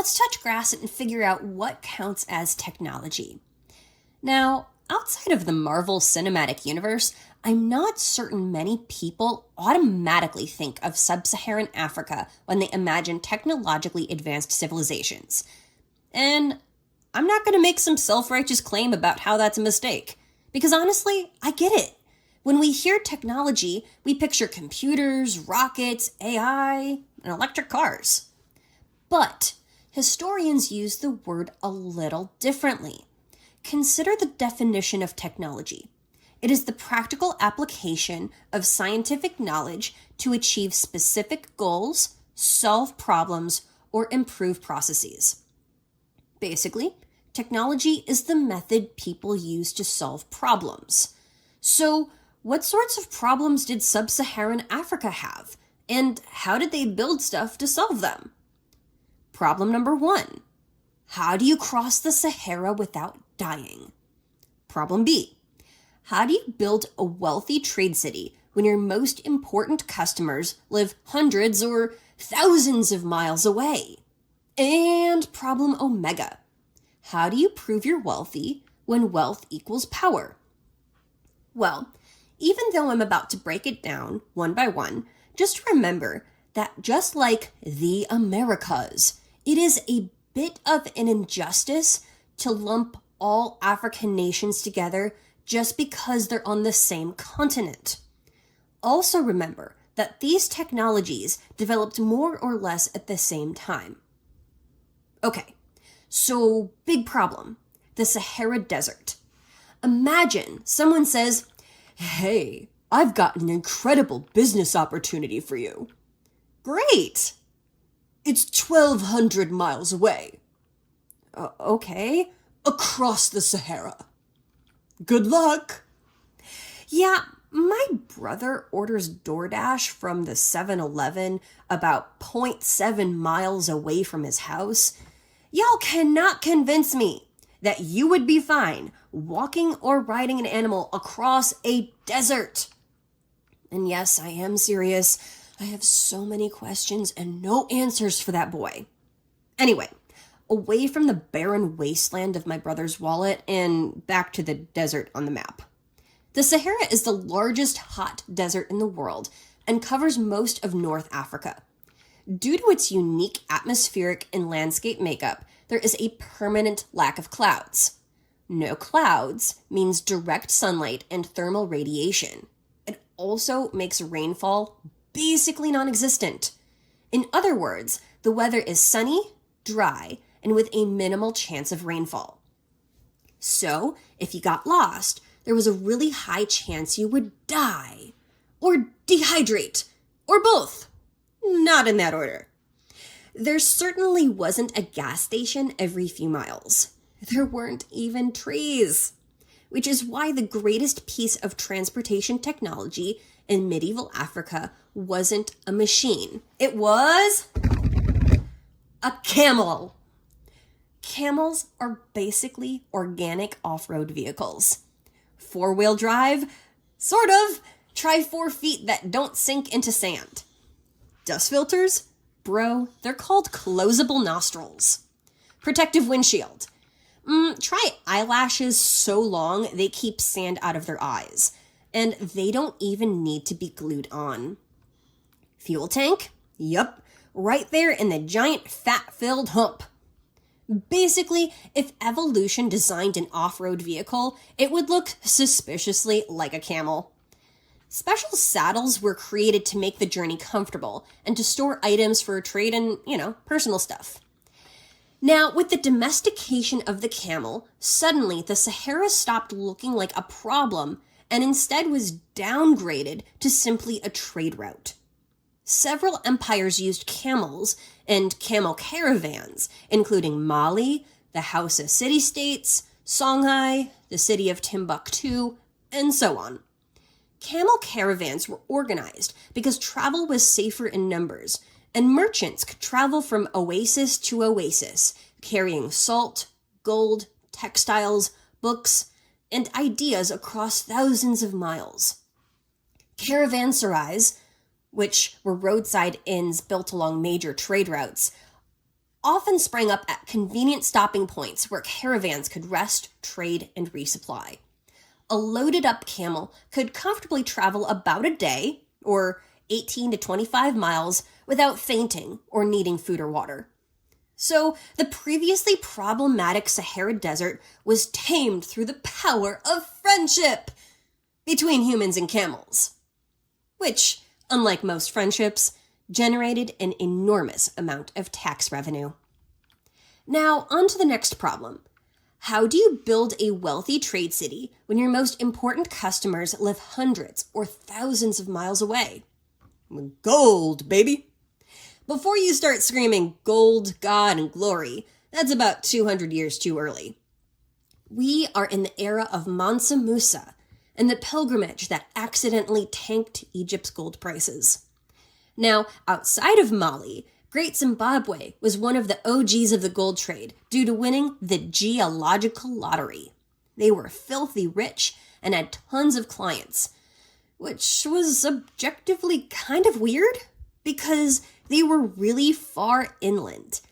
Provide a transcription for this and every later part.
let's touch grass and figure out what counts as technology. Now, outside of the Marvel Cinematic Universe, I'm not certain many people automatically think of Sub-Saharan Africa when they imagine technologically advanced civilizations. And I'm not going to make some self-righteous claim about how that's a mistake. Because honestly, I get it. When we hear technology, we picture computers, rockets, AI, and electric cars. But historians use the word a little differently. Consider the definition of technology. It is the practical application of scientific knowledge to achieve specific goals, solve problems, or improve processes. Basically, technology is the method people use to solve problems. So, what sorts of problems did Sub-Saharan Africa have? And how did they build stuff to solve them? Problem number 1. How do you cross the Sahara without dying? Problem B. How do you build a wealthy trade city when your most important customers live hundreds or thousands of miles away? And problem Omega. How do you prove you're wealthy when wealth equals power? Well, even though I'm about to break it down one by one, just remember that just like the Americas, it is a bit of an injustice to lump all African nations together just because they're on the same continent. Also remember that these technologies developed more or less at the same time. Okay, so big problem, the Sahara Desert. Imagine someone says, "Hey, I've got an incredible business opportunity for you." Great! It's 1,200 miles away. Okay, across the Sahara. Good luck. Yeah, my brother orders DoorDash from the 7-Eleven about 0.7 miles away from his house. Y'all cannot convince me that you would be fine walking or riding an animal across a desert. And yes, I am serious. I have so many questions and no answers for that boy. Anyway, away from the barren wasteland of my brother's wallet and back to the desert on the map. The Sahara is the largest hot desert in the world and covers most of North Africa. Due to its unique atmospheric and landscape makeup, there is a permanent lack of clouds. No clouds means direct sunlight and thermal radiation. It also makes rainfall basically non-existent. In other words, the weather is sunny, dry, and with a minimal chance of rainfall. So, if you got lost, there was a really high chance you would die, or dehydrate, or both. Not in that order. There certainly wasn't a gas station every few miles. There weren't even trees, which is why the greatest piece of transportation technology in medieval Africa wasn't a machine. It was a camel. Camels are basically organic off-road vehicles. 4-wheel drive? Sort of. Try 4 feet that don't sink into sand. Dust filters? Bro, they're called closable nostrils. Protective windshield. Try eyelashes so long they keep sand out of their eyes. And they don't even need to be glued on. Fuel tank? Yup. Right there in the giant fat-filled hump. Basically, if evolution designed an off-road vehicle, it would look suspiciously like a camel. Special saddles were created to make the journey comfortable and to store items for trade and, personal stuff. Now, with the domestication of the camel, suddenly the Sahara stopped looking like a problem and instead was downgraded to simply a trade route. Several empires used camels and camel caravans, including Mali, the Hausa city-states, Songhai, the city of Timbuktu, and so on. Camel caravans were organized because travel was safer in numbers, and merchants could travel from oasis to oasis, carrying salt, gold, textiles, books, and ideas across thousands of miles. Caravanserais, which were roadside inns built along major trade routes, often sprang up at convenient stopping points where caravans could rest, trade, and resupply. A loaded up camel could comfortably travel about a day, or 18 to 25 miles, without fainting or needing food or water. So the previously problematic Sahara Desert was tamed through the power of friendship between humans and camels, which, unlike most friendships, generated an enormous amount of tax revenue. Now, on to the next problem. How do you build a wealthy trade city when your most important customers live hundreds or thousands of miles away? Gold, baby! Before you start screaming gold, God, and glory, that's about 200 years too early. We are in the era of Mansa Musa and the pilgrimage that accidentally tanked Egypt's gold prices. Now, outside of Mali, Great Zimbabwe was one of the OGs of the gold trade due to winning the geological lottery. They were filthy rich and had tons of clients, which was objectively kind of weird because they were really far inland.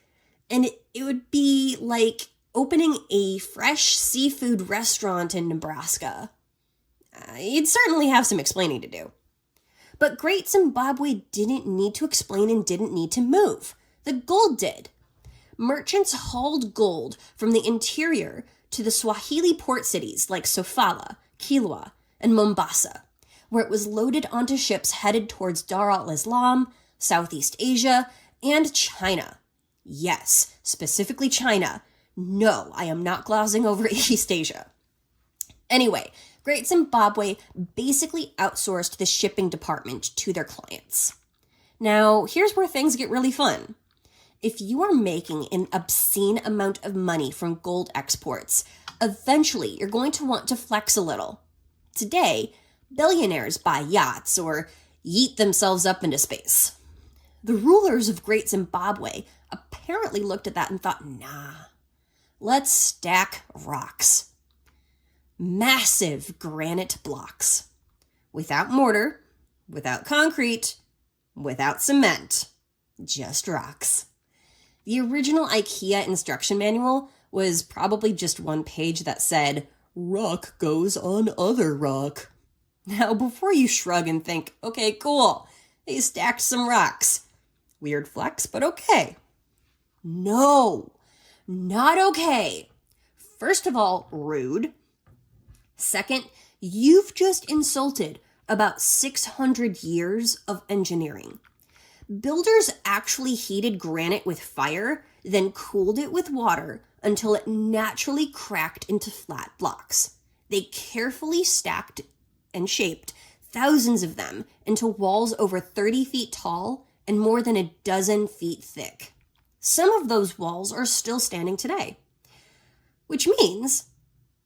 And it would be like opening a fresh seafood restaurant in Nebraska. You'd certainly have some explaining to do. But Great Zimbabwe didn't need to explain and didn't need to move. The gold did. Merchants hauled gold from the interior to the Swahili port cities like Sofala, Kilwa, and Mombasa, where it was loaded onto ships headed towards Dar al-Islam, Southeast Asia, and China. Yes, specifically China. No, I am not glossing over East Asia. Anyway, Great Zimbabwe basically outsourced the shipping department to their clients. Now, here's where things get really fun. If you are making an obscene amount of money from gold exports, eventually you're going to want to flex a little. Today, billionaires buy yachts or yeet themselves up into space. The rulers of Great Zimbabwe apparently looked at that and thought, nah, let's stack rocks. Massive granite blocks. Without mortar, without concrete, without cement, just rocks. The original IKEA instruction manual was probably just one page that said, rock goes on other rock. Now, before you shrug and think, okay, cool, they stacked some rocks. Weird flex, but okay. No, not okay. First of all, rude. Second, you've just insulted about 600 years of engineering. Builders actually heated granite with fire, then cooled it with water until it naturally cracked into flat blocks. They carefully stacked and shaped thousands of them into walls over 30 feet tall and more than a dozen feet thick. Some of those walls are still standing today, which means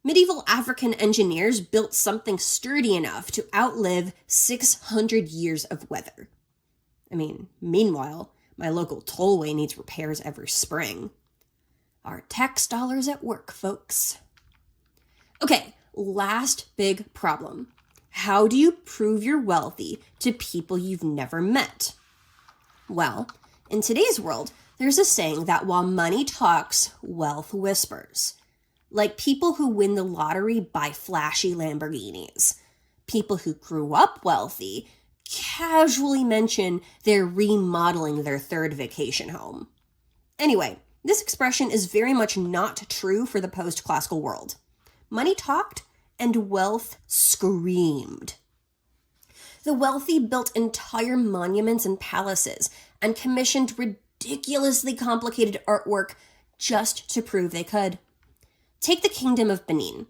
medieval African engineers built something sturdy enough to outlive 600 years of weather. Meanwhile, my local tollway needs repairs every spring. Our tax dollars at work, folks. Okay, last big problem. How do you prove you're wealthy to people you've never met? Well, in today's world, there's a saying that while money talks, wealth whispers. Like people who win the lottery buy flashy Lamborghinis. People who grew up wealthy casually mention they're remodeling their third vacation home. Anyway, this expression is very much not true for the post-classical world. Money talked and wealth screamed. The wealthy built entire monuments and palaces and commissioned ridiculously complicated artwork just to prove they could. Take the Kingdom of Benin.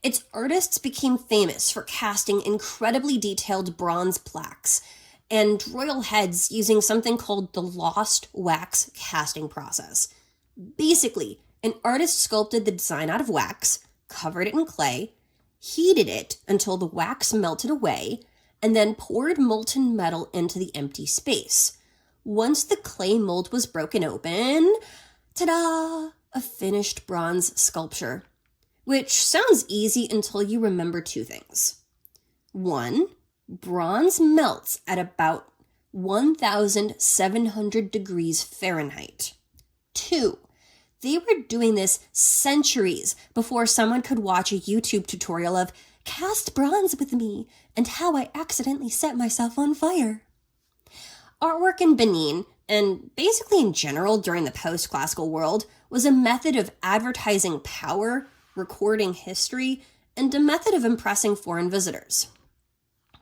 Its artists became famous for casting incredibly detailed bronze plaques and royal heads using something called the lost wax casting process. Basically, an artist sculpted the design out of wax, covered it in clay, heated it until the wax melted away, and then poured molten metal into the empty space. Once the clay mold was broken open, ta-da! A finished bronze sculpture. Which sounds easy until you remember two things. One, bronze melts at about 1,700 degrees Fahrenheit. 2, they were doing this centuries before someone could watch a YouTube tutorial of cast bronze with me and how I accidentally set myself on fire. Artwork in Benin, and basically in general during the post-classical world, was a method of advertising power, recording history, and a method of impressing foreign visitors.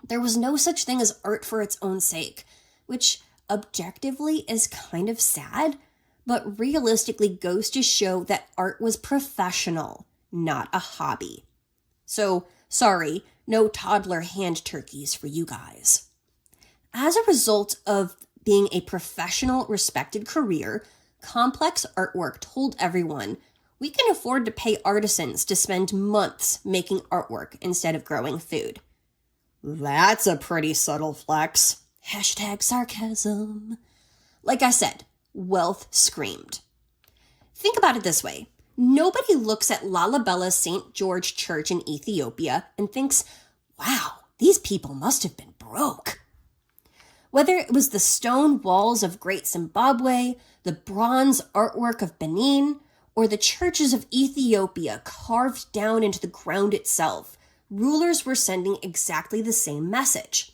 There was no such thing as art for its own sake, which objectively is kind of sad, but realistically goes to show that art was professional, not a hobby. So, sorry, no toddler hand turkeys for you guys. As a result of being a professional, respected career, complex artwork told everyone, we can afford to pay artisans to spend months making artwork instead of growing food. That's a pretty subtle flex. #sarcasm. Like I said, wealth screamed. Think about it this way. Nobody looks at Lalibela St. George Church in Ethiopia and thinks, wow, these people must have been broke. Whether it was the stone walls of Great Zimbabwe, the bronze artwork of Benin, or the churches of Ethiopia carved down into the ground itself, rulers were sending exactly the same message.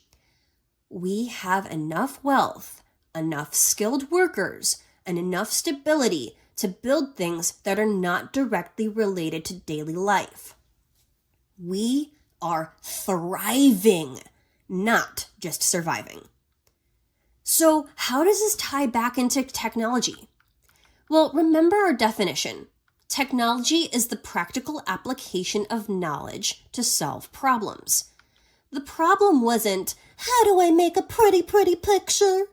We have enough wealth, enough skilled workers, and enough stability to build things that are not directly related to daily life. We are thriving, not just surviving. So how does this tie back into technology? Well, remember our definition. Technology is the practical application of knowledge to solve problems. The problem wasn't, how do I make a pretty picture?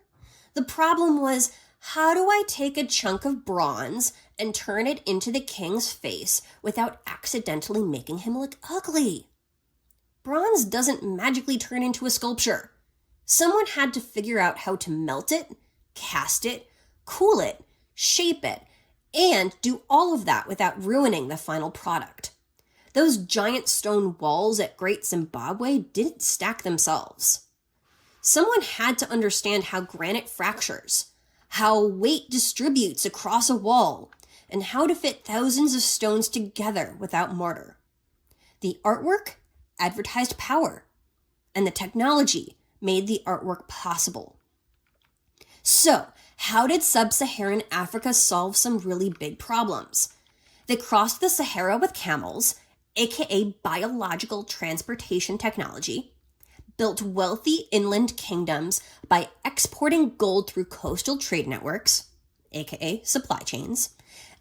The problem was, how do I take a chunk of bronze and turn it into the king's face without accidentally making him look ugly? Bronze doesn't magically turn into a sculpture. Someone had to figure out how to melt it, cast it, cool it, shape it, and do all of that without ruining the final product. Those giant stone walls at Great Zimbabwe didn't stack themselves. Someone had to understand how granite fractures, how weight distributes across a wall, and how to fit thousands of stones together without mortar. The artwork advertised power, and the technology made the artwork possible. So, how did Sub-Saharan Africa solve some really big problems? They crossed the Sahara with camels, aka biological transportation technology, built wealthy inland kingdoms by exporting gold through coastal trade networks, aka supply chains,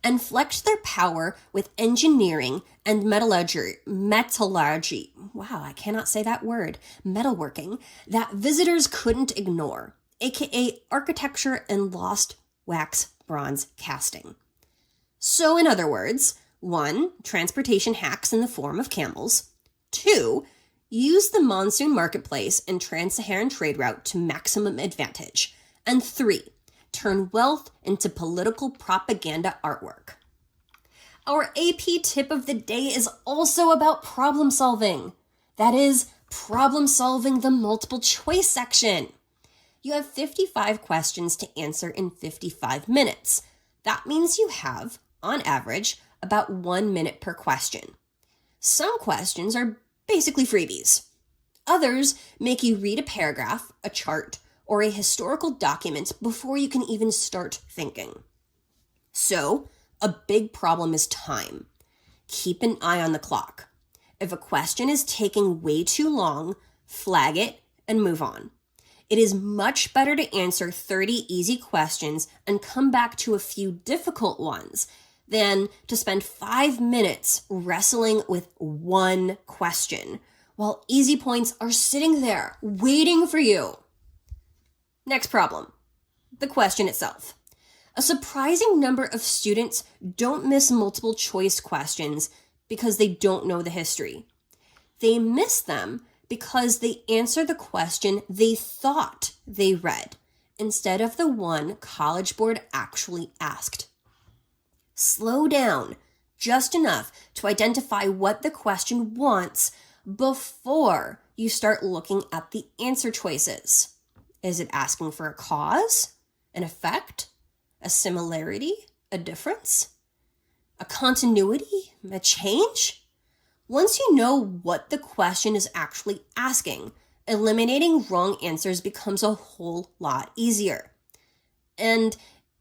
and flexed their power with engineering and metallurgy, wow, I cannot say that word, metalworking, that visitors couldn't ignore, aka architecture and lost wax bronze casting. So in other words, 1, transportation hacks in the form of camels. 2, use the monsoon marketplace and trans-Saharan trade route to maximum advantage. And 3, turn wealth into political propaganda artwork. Our AP tip of the day is also about problem solving. That is, problem solving the multiple choice section. You have 55 questions to answer in 55 minutes. That means you have, on average, about 1 minute per question. Some questions are basically freebies. Others make you read a paragraph, a chart, or a historical document before you can even start thinking. So, a big problem is time. Keep an eye on the clock. If a question is taking way too long, flag it and move on. It is much better to answer 30 easy questions and come back to a few difficult ones than to spend 5 minutes wrestling with one question while easy points are sitting there waiting for you. Next problem, the question itself. A surprising number of students don't miss multiple choice questions because they don't know the history. They miss them because they answer the question they thought they read instead of the one College Board actually asked. Slow down just enough to identify what the question wants before you start looking at the answer choices. Is it asking for a cause, an effect, a similarity, A difference? A continuity? A change? Once you know what the question is actually asking, eliminating wrong answers becomes a whole lot easier. And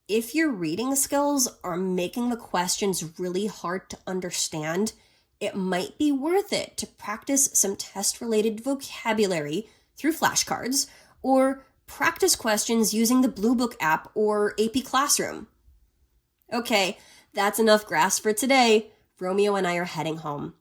if your reading skills are making the questions really hard to understand, it might be worth it to practice some test-related vocabulary through flashcards or practice questions using the Blue Book app or AP Classroom. Okay, that's enough grass for today. Romeo and I are heading home.